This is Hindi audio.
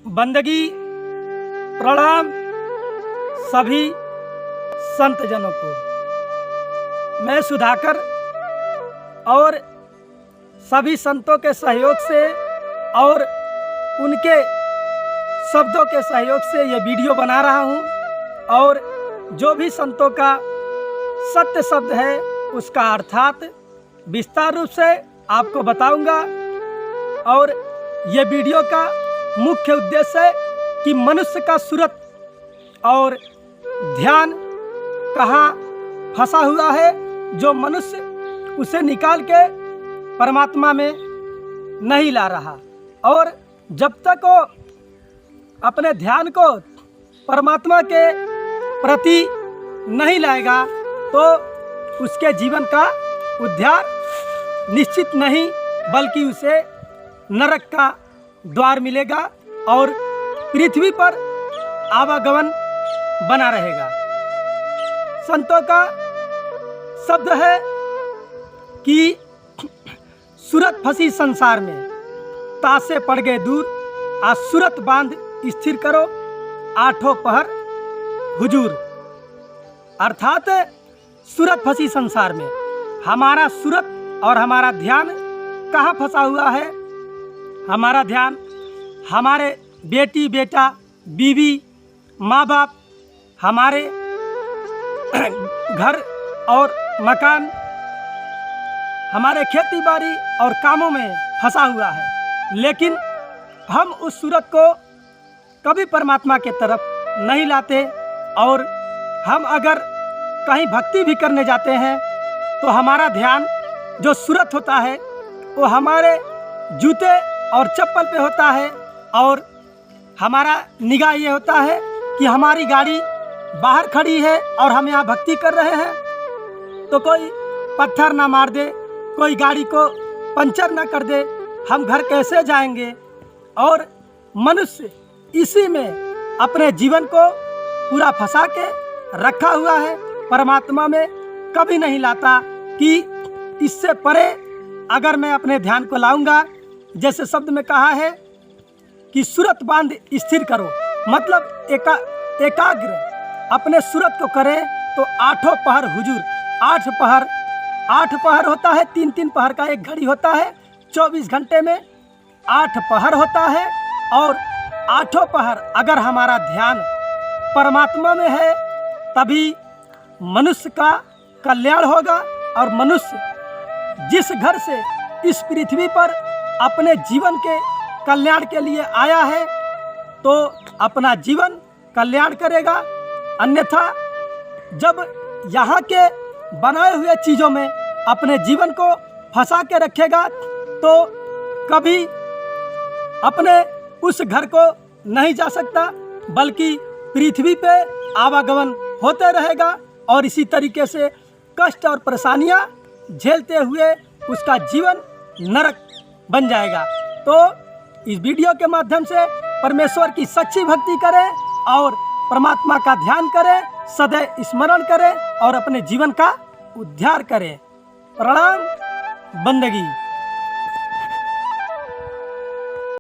बंदगी प्रणाम सभी संत जनों को। मैं सुधाकर और सभी संतों के सहयोग से और उनके शब्दों के सहयोग से ये वीडियो बना रहा हूँ और जो भी संतों का सत्य शब्द है उसका अर्थात विस्तार रूप से आपको बताऊंगा। और ये वीडियो का मुख्य उद्देश्य है कि मनुष्य का सूरत और ध्यान कहाँ फंसा हुआ है, जो मनुष्य उसे निकाल के परमात्मा में नहीं ला रहा। और जब तक वो अपने ध्यान को परमात्मा के प्रति नहीं लाएगा तो उसके जीवन का उद्धार निश्चित नहीं, बल्कि उसे नरक का द्वार मिलेगा और पृथ्वी पर आवागमन बना रहेगा। संतों का शब्द है कि सूरत फंसी संसार में, तासे पड़ गए दूर, आज सूरत बांध स्थिर करो, आठों पहर हुजूर। अर्थात सूरत फंसी संसार में, हमारा सूरत और हमारा ध्यान कहाँ फंसा हुआ है। हमारा ध्यान हमारे बेटी बेटा बीवी माँ बाप, हमारे घर और मकान, हमारे खेती बाड़ी और कामों में फंसा हुआ है। लेकिन हम उस सूरत को कभी परमात्मा के तरफ नहीं लाते। और हम अगर कहीं भक्ति भी करने जाते हैं तो हमारा ध्यान जो सूरत होता है वो हमारे जूते और चप्पल पे होता है। और हमारा निगाह ये होता है कि हमारी गाड़ी बाहर खड़ी है और हम यहाँ भक्ति कर रहे हैं, तो कोई पत्थर ना मार दे, कोई गाड़ी को पंचर ना कर दे, हम घर कैसे जाएंगे। और मनुष्य इसी में अपने जीवन को पूरा फंसा के रखा हुआ है, परमात्मा में कभी नहीं लाता कि इससे परे अगर मैं अपने ध्यान को लाऊंगा। जैसे शब्द में कहा है कि सूरत बांध स्थिर करो, मतलब एकाग्र अपने सूरत को करें तो आठों पहर हुजूर। आठ पहर होता है, 3 पहर का एक घड़ी होता है, 24 घंटे में 8 पहर होता है। और आठों पहर अगर हमारा ध्यान परमात्मा में है तभी मनुष्य का कल्याण होगा। और मनुष्य जिस घर से इस पृथ्वी पर अपने जीवन के कल्याण के लिए आया है तो अपना जीवन कल्याण करेगा। अन्यथा जब यहाँ के बनाए हुए चीज़ों में अपने जीवन को फंसा के रखेगा तो कभी अपने उस घर को नहीं जा सकता, बल्कि पृथ्वी पे आवागमन होते रहेगा। और इसी तरीके से कष्ट और परेशानियाँ झेलते हुए उसका जीवन नरक बन जाएगा। तो इस वीडियो के माध्यम से परमेश्वर की सच्ची भक्ति करें और परमात्मा का ध्यान करें, सदैव स्मरण करें और अपने जीवन का उद्धार करें। प्रणाम, बंदगी।